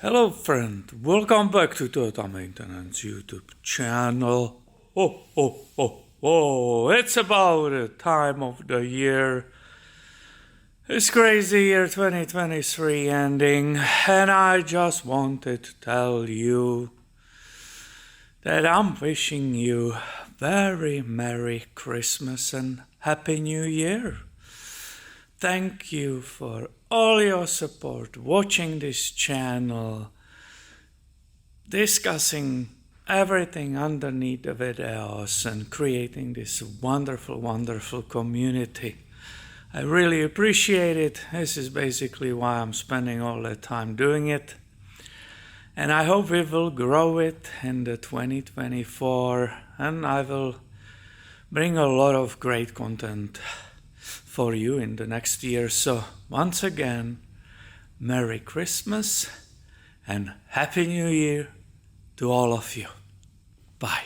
Hello friend, welcome back to Total Maintenance YouTube channel. It's about the time of the year. It's crazy year 2023 ending, and I just wanted to tell you that I'm wishing you very Merry Christmas and Happy New Year. Thank you for all your support, watching this channel, discussing everything underneath the videos and creating this wonderful community. I really appreciate it. This is basically why I'm spending all that time doing it. And I hope we will grow it in the 2024, and I will bring a lot of great content for you in the next year. So once again, Merry Christmas and Happy New Year to all of you. Bye.